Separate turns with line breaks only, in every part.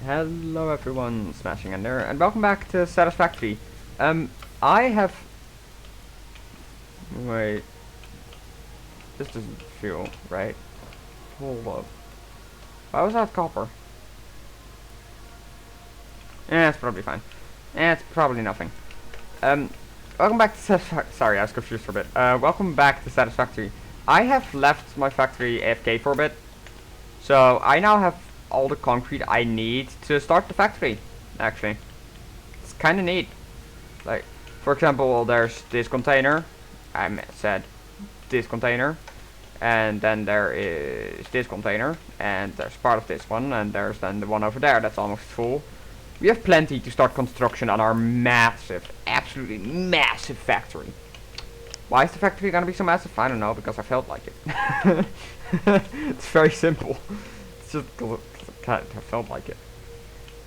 Hello everyone, Smashing in there, and welcome back to Satisfactory. I have... Wait. This doesn't feel right. Hold up. Why was that copper? It's probably fine. It's probably nothing. Welcome back to Satisfactory. Sorry, I was confused for a bit. Welcome back to Satisfactory. I have left my factory AFK for a bit. So, I now have all the concrete I need to start the factory, actually. It's kinda neat. Like, for example, there's this container. I said this container. And then there is this container. And there's part of this one. And there's then the one over there that's almost full. We have plenty to start construction on our massive, absolutely massive factory. Why is the factory gonna be so massive? I don't know, because I felt like it. It's very simple. It's just I felt like it.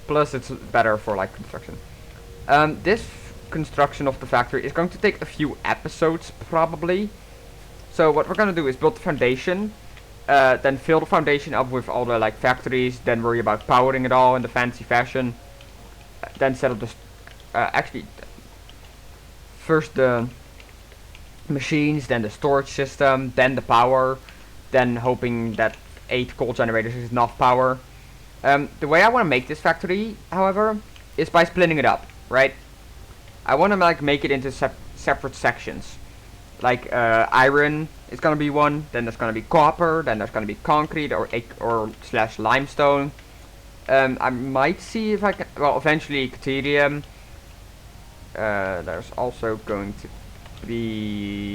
Plus, it's better for like construction. This construction of the factory is going to take a few episodes, probably. So what we're gonna do is build the foundation, then fill the foundation up with all the like factories, then worry about powering it all in the fancy fashion. Then set up the actually first the machines, then the storage system, then the power, then hoping that 8 coal generators is enough power. The way I want to make this factory, however, is by splitting it up, right? I want to like make it into separate sections. Like iron is gonna be one, then there's gonna be copper, then there's gonna be concrete or slash limestone. I might see if I can. Well, eventually Caterium. There's also going to be.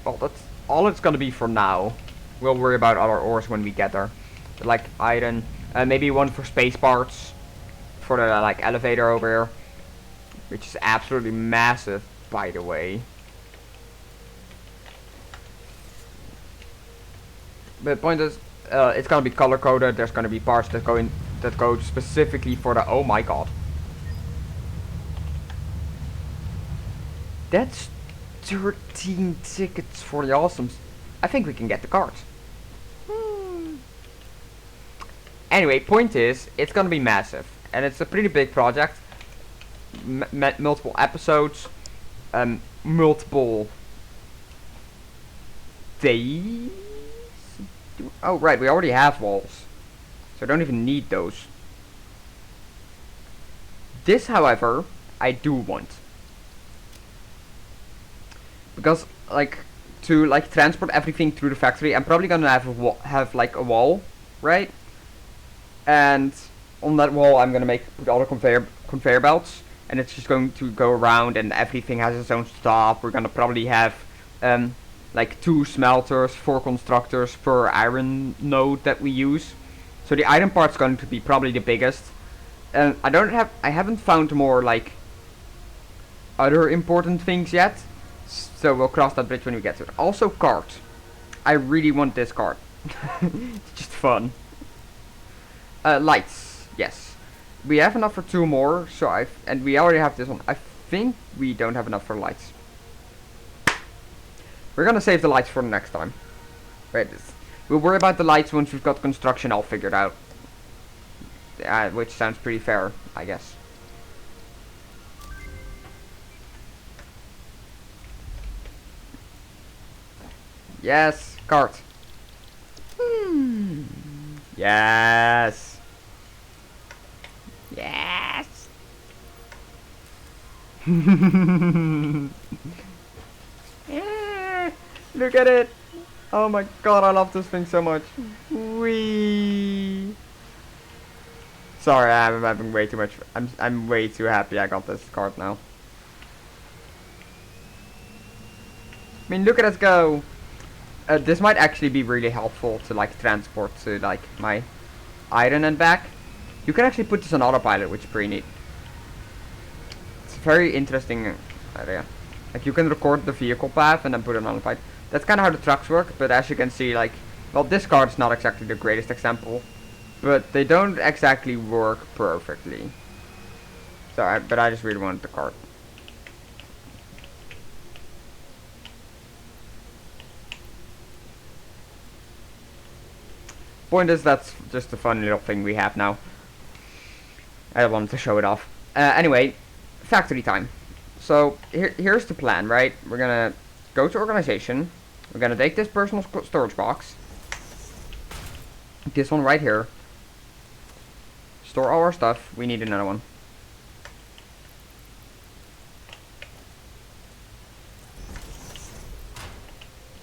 Well, that's all it's gonna be for now. We'll worry about other ores when we get there. But like iron, maybe one for space parts, for the like elevator over here, which is absolutely massive, by the way. But the point is, it's gonna be color coded. There's gonna be parts that go specifically for the. Oh my god, that's 13 tickets for the awesomes. I think we can get the cards. Anyway, point is, it's gonna be massive, and it's a pretty big project. Multiple episodes, multiple days. Oh right, we already have walls, so I don't even need those. This, however, I do want, because like to like transport everything through the factory, I'm probably gonna have like a wall, right? And on that wall, I'm gonna put all the conveyor belts, and it's just going to go around, and everything has its own stop. We're gonna probably have like 2 smelters, 4 constructors per iron node that we use. So the iron part's going to be probably the biggest. And I haven't found more like other important things yet. So we'll cross that bridge when we get to it. Also cart. I really want this cart. It's just fun. Lights, yes. We have enough for 2 more, and we already have this one. I think we don't have enough for lights. We're gonna save the lights for the next time. Wait, we'll worry about the lights once we've got construction all figured out. Which sounds pretty fair, I guess. Yes, cart. Yes. Yes. Yeah, look at it. Oh my god, I love this thing so much. Wee. Sorry, I'm having way too much. I'm way too happy I got this card now. I mean, look at us go. This might actually be really helpful to like transport to like my iron and back. You can actually put this on autopilot, which is pretty neat. It's a very interesting area. Like you can record the vehicle path and then put it on autopilot. That's kind of how the trucks work, but as you can see, like, well, this card is not exactly the greatest example, but they don't exactly work perfectly. So, but I just really wanted the card. Point is, that's just a fun little thing we have now. I wanted to show it off. Anyway, factory time. So here's the plan, right? We're gonna go to organization. We're gonna take this personal storage box. This one right here. Store all our stuff. We need another one.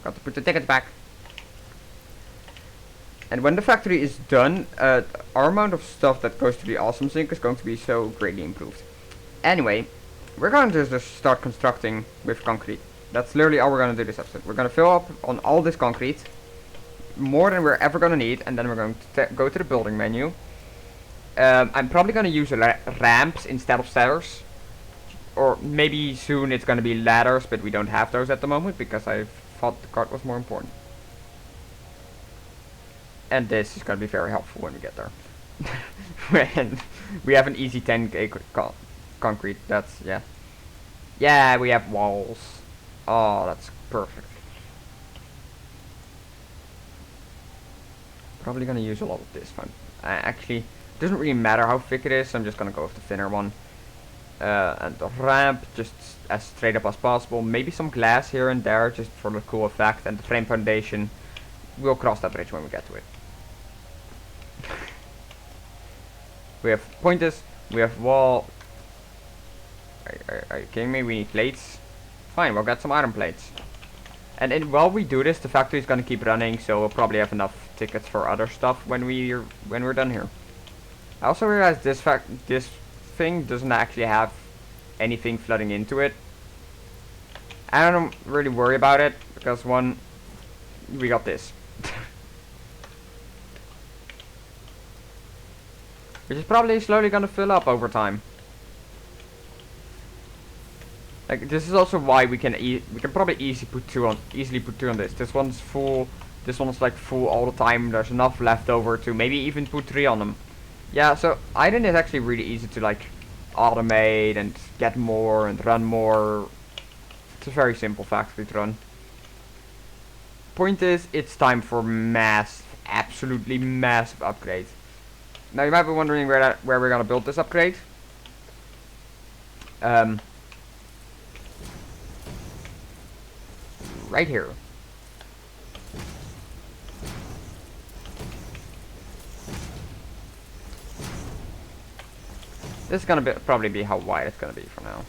Got to put the tickets back. And when the factory is done, our amount of stuff that goes to the awesome sink is going to be so greatly improved. Anyway, we're going to just start constructing with concrete. That's literally all we're going to do this episode. We're going to fill up on all this concrete, more than we're ever going to need, and then we're going to go to the building menu. I'm probably going to use ramps instead of stairs. Or maybe soon it's going to be ladders, but we don't have those at the moment because I thought the cart was more important. And this is going to be very helpful when we get there. When we have an easy 10k concrete, that's, yeah. Yeah, we have walls. Oh, that's perfect. Probably going to use a lot of this one. Actually, it doesn't really matter how thick it is, so I'm just going to go with the thinner one. And the ramp, just as straight up as possible. Maybe some glass here and there, just for the cool effect. And the frame foundation, we'll cross that bridge when we get to it. We have pointers, we have wall. Are you kidding me? We need plates. Fine, we'll get some iron plates. And while we do this, the factory is gonna keep running, so we'll probably have enough tickets for other stuff when we're done here. I also realized this thing doesn't actually have anything flooding into it. I don't really worry about it because one, we got this. Which is probably slowly gonna fill up over time. Like, this is also why we can probably easily put two on this. This one's full. This one's like full all the time. There's enough left over to maybe even put 3 on them. Yeah, so iron is actually really easy to like automate and get more and run more. It's a very simple factory to run. Point is, it's time for absolutely massive upgrade. Now you might be wondering where we're gonna build this upgrade. Right here. This is gonna probably be how wide it's gonna be for now.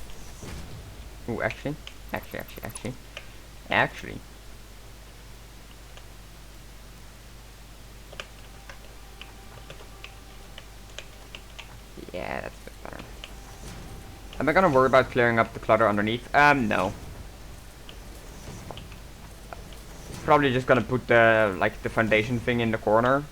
Ooh, actually. Yeah, that's a bit better. Am I gonna worry about clearing up the clutter underneath? No. Probably just gonna put the the foundation thing in the corner.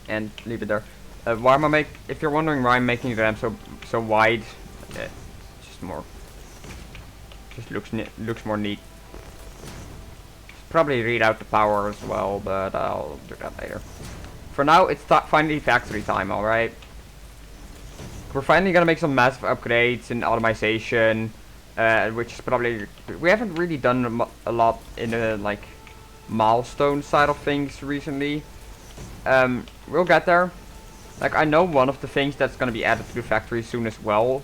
And leave it there. Why am I if you're wondering why I'm making the ramp so wide, just looks more neat. Probably read out the power as well, but I'll do that later. For now, it's finally factory time, alright? We're finally gonna make some massive upgrades in automation, which is probably... We haven't really done a lot in the, milestone side of things recently. We'll get there. I know one of the things that's gonna be added to the factory soon as well.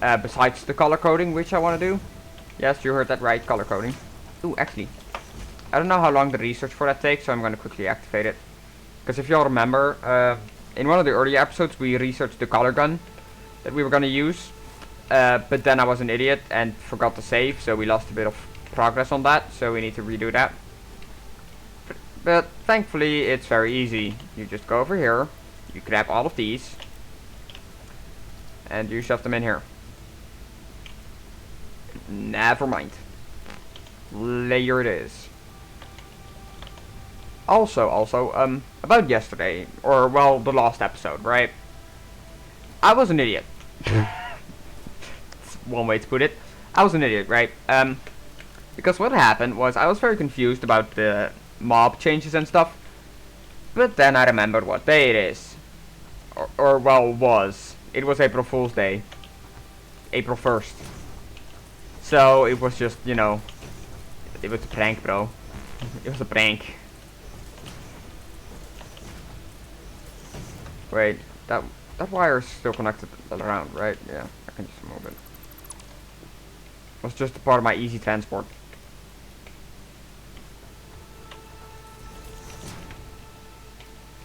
Besides the color coding, which I wanna do. Yes, you heard that right, color coding. Ooh, actually, I don't know how long the research for that takes, so I'm gonna quickly activate it. Because if y'all remember, in one of the earlier episodes we researched the color gun that we were gonna use. But then I was an idiot and forgot to save, so we lost a bit of progress on that, so we need to redo that. But thankfully it's very easy. You just go over here, you grab all of these, and you shove them in here. Never mind. Layer it is. Also, about yesterday, or well, the last episode, right? I was an idiot. That's one way to put it. I was an idiot, right? Because what happened was I was very confused about the mob changes and stuff. But then I remembered what day it is. Or well, was. It was April Fool's Day. April 1st. So it was just, you know, It was a prank, bro. It was a prank. Wait, that wire is still connected around, right? Yeah, I can just move it. It was just a part of my easy transport.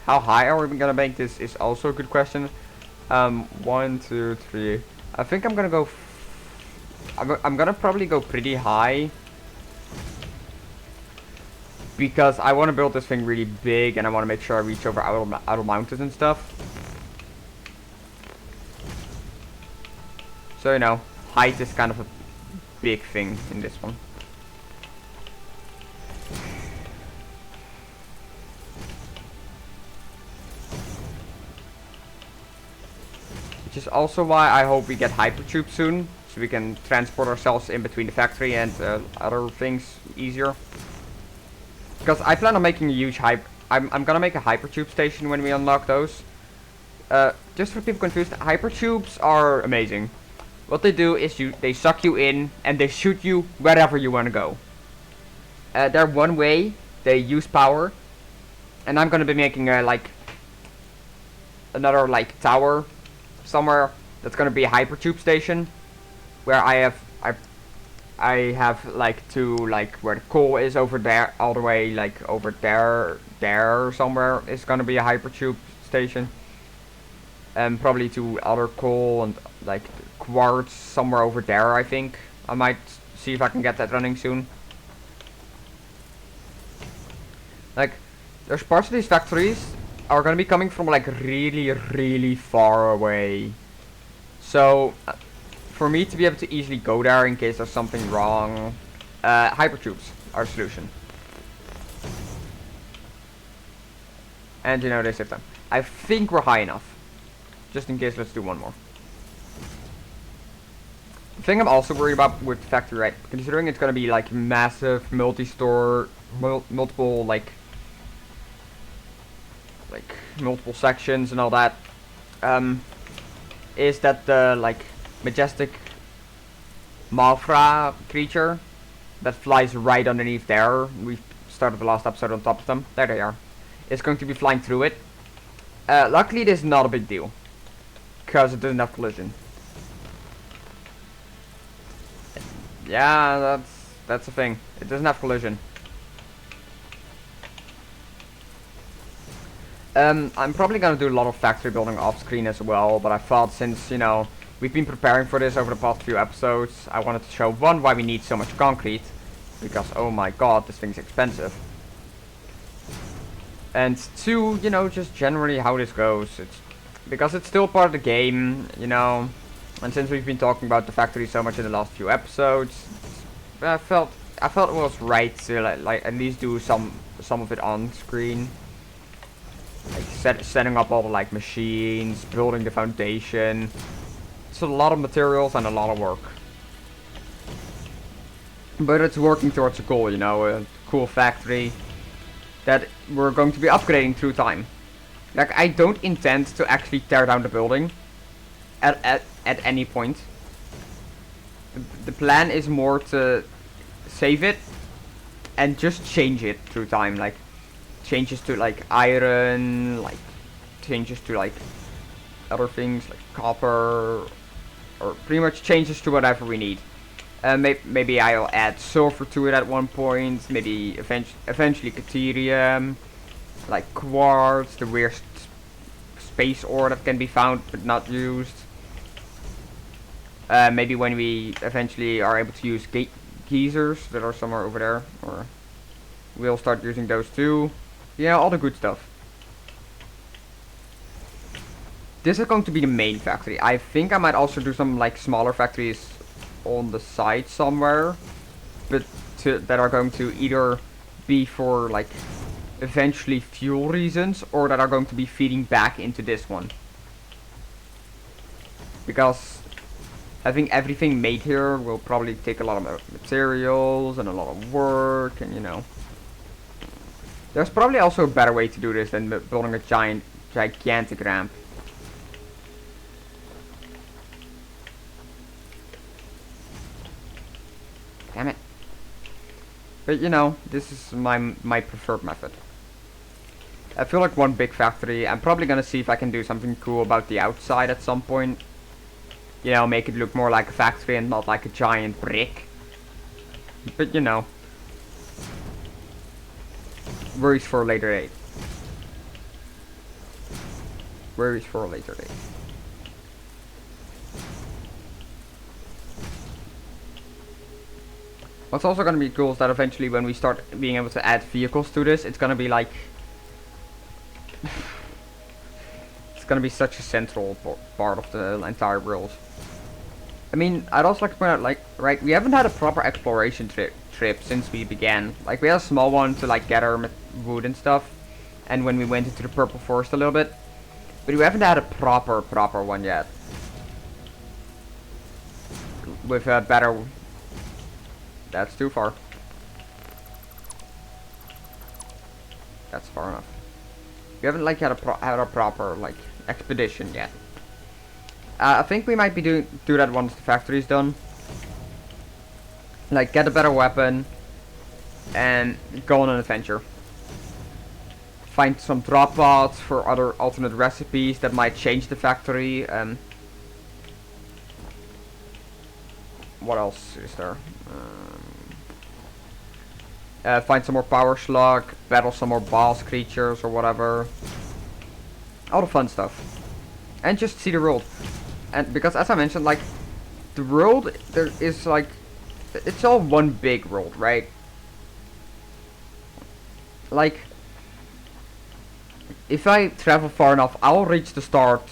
How high are we gonna make this is also a good question. 1, 2, 3. I think I'm gonna go. I'm gonna probably go pretty high because I want to build this thing really big, and I want to make sure I reach over outer mountains and stuff. So you know, height is kind of a big thing in this one. Which is also why I hope we get hypertube soon, so we can transport ourselves in between the factory and other things easier. Because I plan on making a huge I'm gonna make a hypertube station when we unlock those. Just for people confused, hypertubes are amazing. What they do is they suck you in and they shoot you wherever you want to go. They're one way, they use power, and I'm gonna be making like another like tower somewhere that's gonna be a hypertube station, where I have like like where the coal is over there, all the way like over there somewhere is gonna be a hypertube station, and probably to other coal and like quartz somewhere over there. I think I might see if I can get that running soon. Like, there's parts of these factories are gonna be coming from like really far away. So for me to be able to easily go there in case there's something wrong, hypertubes are the solution. And you know, they save time. I think we're high enough. Just in case, let's do one more. The thing I'm also worried about with the factory, right, considering it's gonna be like massive, multi-store, multiple like multiple sections and all that, is that the like majestic Malfra creature that flies right underneath there, we started the last episode on top of them, there they are, is going to be flying through it. Luckily this is not a big deal, because it doesn't have collision. Yeah, that's the thing, it doesn't have collision. I'm probably gonna do a lot of factory building off screen as well, but I thought since, you know, we've been preparing for this over the past few episodes, I wanted to show one, why we need so much concrete, because oh my god, this thing's expensive. And two, you know, just generally how this goes. It's because it's still part of the game, you know, and since we've been talking about the factory so much in the last few episodes, I felt it was right to like at least do some of it on screen. Like setting up all the like machines, building the foundation. It's a lot of materials and a lot of work. But it's working towards a goal, you know, a cool factory that we're going to be upgrading through time. Like, I don't intend to actually tear down the building at any point. The plan is more to save it and just change it through time, like changes to like iron, like changes to like other things like copper, or pretty much changes to whatever we need. Maybe I'll add sulfur to it at one point, maybe eventually caterium, like quartz, the weird space ore that can be found but not used. Maybe when we eventually are able to use geysers that are somewhere over there, or we'll start using those too. Yeah, all the good stuff. This is going to be the main factory. I think I might also do some like smaller factories on the side somewhere, but that are going to either be for like eventually fuel reasons, or that are going to be feeding back into this one. Because having everything made here will probably take a lot of materials and a lot of work, and you know. There's probably also a better way to do this than building a gigantic ramp. Damn it. But you know, this is my preferred method. I feel like one big factory. I'm probably gonna see if I can do something cool about the outside at some point. You know, make it look more like a factory and not like a giant brick. But you know, worries for a later date. Worries for a later date. What's also gonna be cool is that eventually when we start being able to add vehicles to this, it's gonna be like... it's gonna be such a central part of the entire world. I mean, I'd also like to point out, like, right, we haven't had a proper exploration trip since we began. Like, we had a small one to, like, gather wood and stuff, and when we went into the purple forest a little bit. But we haven't had a proper one yet. With a better... That's too far. That's far enough. We haven't, like, had a proper, like, expedition yet. I think we might be do that once the factory's done. Like, get a better weapon and go on an adventure. Find some drop pods for other alternate recipes that might change the factory. What else is there? Find some more power slug, battle some more boss creatures or whatever. All the fun stuff. And just see the world. And because, as I mentioned, like, the world, there is, like, it's all one big world, right? Like, if I travel far enough, I'll reach the start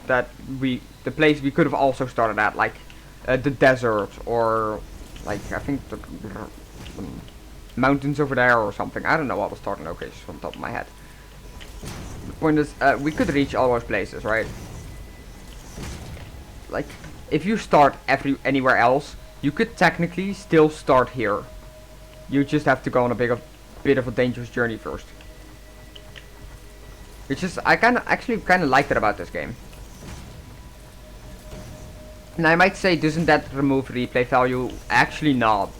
that the place we could have also started at, like, the desert, or, like, I think the mountains over there or something. I don't know what the starting location is from the top of my head. The point is, we could reach all those places, right? Like, if you start anywhere else, you could technically still start here. You just have to go on a bit of a dangerous journey first. Which is, I actually kind of like that about this game. And I might say, doesn't that remove replay value? Actually not.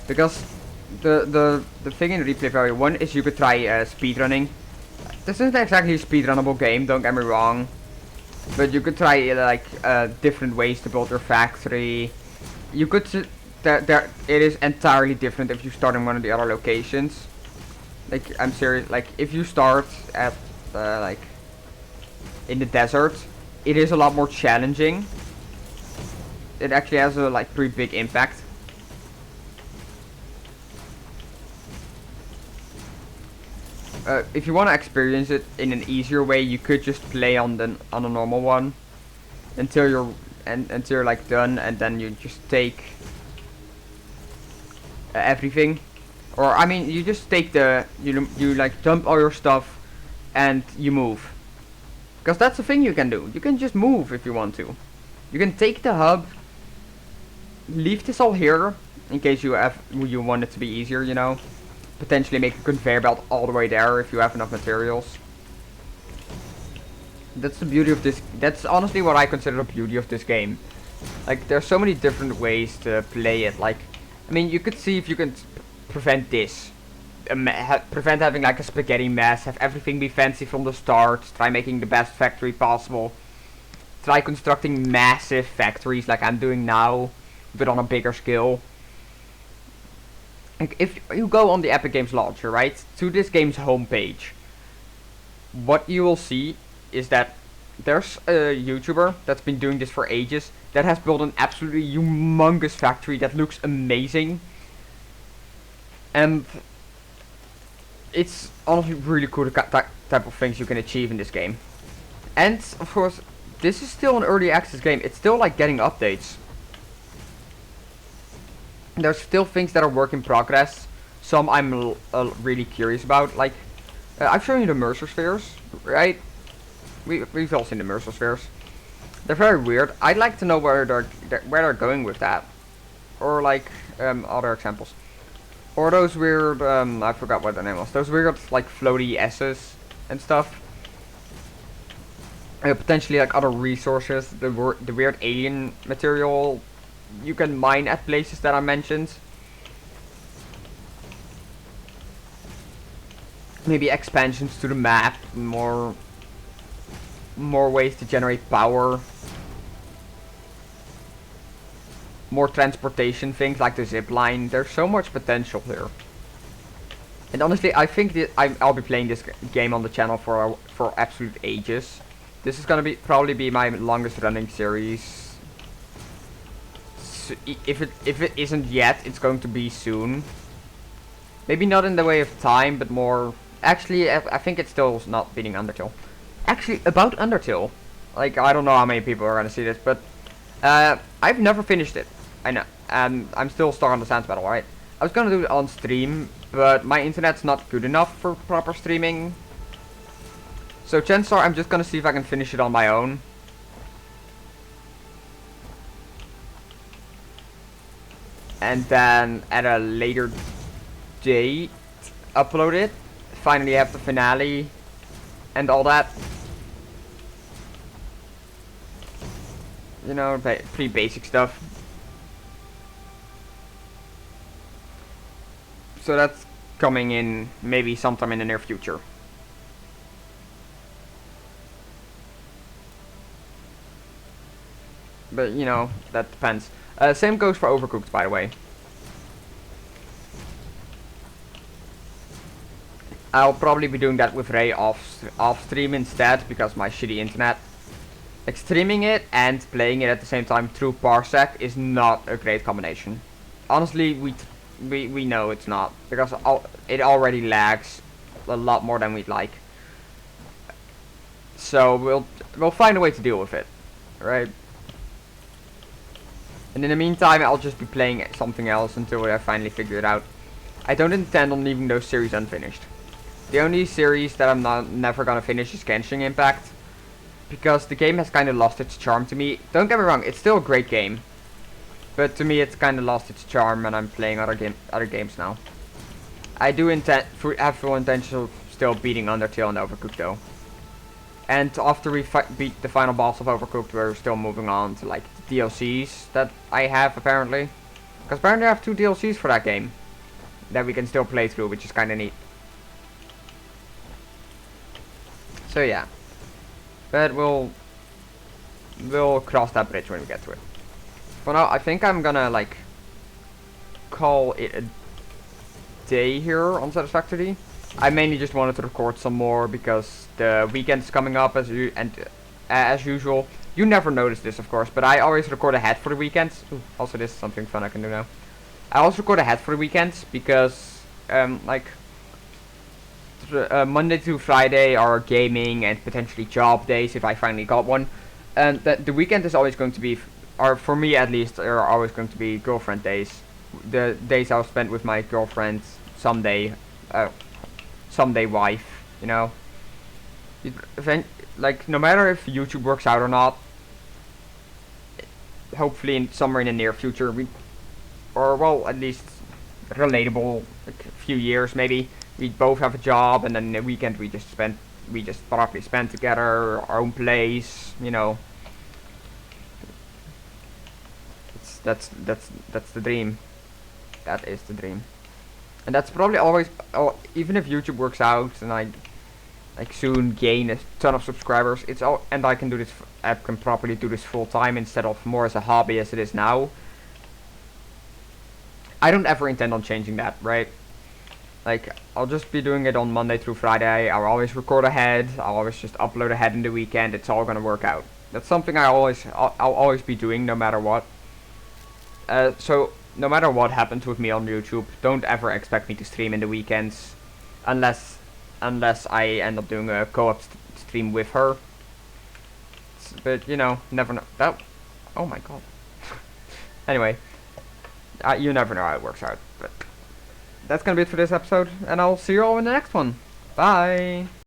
Because the thing in replay value, one is you could try speedrunning. This isn't exactly a speedrunnable game, don't get me wrong. But you could try like different ways to build your factory. You could it is entirely different if you start in one of the other locations. Like, I'm serious. Like, if you start at like in the desert, it is a lot more challenging. It actually has a like pretty big impact. If you want to experience it in an easier way, you could just play on a normal one until you're like done, and then you just take everything, or I mean, you just take you like dump all your stuff and you move, because that's the thing you can do. You can just move if you want to. You can take the hub, leave this all here in case you want it to be easier, you know. Potentially make a conveyor belt all the way there if you have enough materials. That's the beauty of this. That's honestly what I consider the beauty of this game. Like, there's so many different ways to play it. Like, I mean, you could see if you can prevent this. Prevent having like a spaghetti mess. Have everything be fancy from the start. Try making the best factory possible. Try constructing massive factories like I'm doing now, but on a bigger scale. Like, if you go on the Epic Games launcher, right, to this game's homepage, what you will see is that there's a YouTuber that's been doing this for ages that has built an absolutely humongous factory that looks amazing. And it's honestly really cool, the type of things you can achieve in this game. And, of course, this is still an early access game. It's still like getting updates. There's still things that are work in progress. Some I'm really curious about. Like, I've shown you the Mercer spheres, right? We've all seen the Mercer spheres. They're very weird. I'd like to know where they're going with that, or like other examples, or those weird I forgot what the name was. Those weird like floaty S's and stuff. Potentially like other resources. The weird alien material you can mine at places that I mentioned. maybe expansions to the map, more ways to generate power, more transportation things like the zip line. There's so much potential here. And honestly, I think that I'll be playing this game on the channel for absolute ages. This is gonna probably be my longest running series. So if it isn't yet, it's going to be soon. Maybe not in the way of time, but more. Actually, I think it's still not beating Undertale. Actually, about Undertale, like I don't know how many people are gonna see this, but I've never finished it. I know, and I'm still stuck on the Sands Battle, right? I was gonna do it on stream, but my internet's not good enough for proper streaming. So chances are I'm just gonna see if I can finish it on my own. And then at a later date, upload it. Finally have the finale and all that. You know, pretty basic stuff. So that's coming in maybe sometime in the near future. But you know, that depends. Same goes for Overcooked, by the way. I'll probably be doing that with Ray off stream instead, because my shitty internet. Like streaming it and playing it at the same time through Parsec is not a great combination. Honestly, we know it's not, because it already lags a lot more than we'd like. So we'll find a way to deal with it, right? And in the meantime, I'll just be playing something else until I finally figure it out. I don't intend on leaving those series unfinished. The only series that I'm never gonna finish is Genshin Impact, because the game has kind of lost its charm to me. Don't get me wrong, it's still a great game, but to me it's kind of lost its charm, and I'm playing other games now. I do have full intention of still beating Undertale and Overcooked though. And after we beat the final boss of Overcooked, we're still moving on to like the DLCs that I have apparently. Because apparently I have 2 DLCs for that game that we can still play through, which is kind of neat. So yeah, but we'll cross that bridge when we get to it. For now, I think I'm gonna like call it a day here on Satisfactory. I mainly just wanted to record some more because the weekend's coming up as usual. You never notice this, of course, but I always record ahead for the weekends. Ooh, also, this is something fun I can do now. I always record ahead for the weekends because Monday to Friday are gaming and potentially job days if I finally got one, and the weekend is always going to be, or for me at least, are always going to be girlfriend days. The days I'll spend with my girlfriend, someday wife, you know. Like no matter if YouTube works out or not, hopefully somewhere in the near future well at least relatable, like a few years maybe, we both have a job, and then the weekend we just properly spend together, our own place, you know. That's the dream. That is the dream. And that's probably always, even if YouTube works out and I like soon gain a ton of subscribers, and I can do this, I can properly do this full time instead of more as a hobby as it is now. I don't ever intend on changing that, right? Like, I'll just be doing it on Monday through Friday. I'll always record ahead. I'll always just upload ahead in the weekend. It's all gonna work out. That's something I'll always be doing no matter what. So no matter what happens with me on YouTube, don't ever expect me to stream in the weekends, unless I end up doing a co-op stream with her. But you know, never know. Oh my god. Anyway, you never know how it works out. But that's gonna be it for this episode, and I'll see you all in the next one. Bye.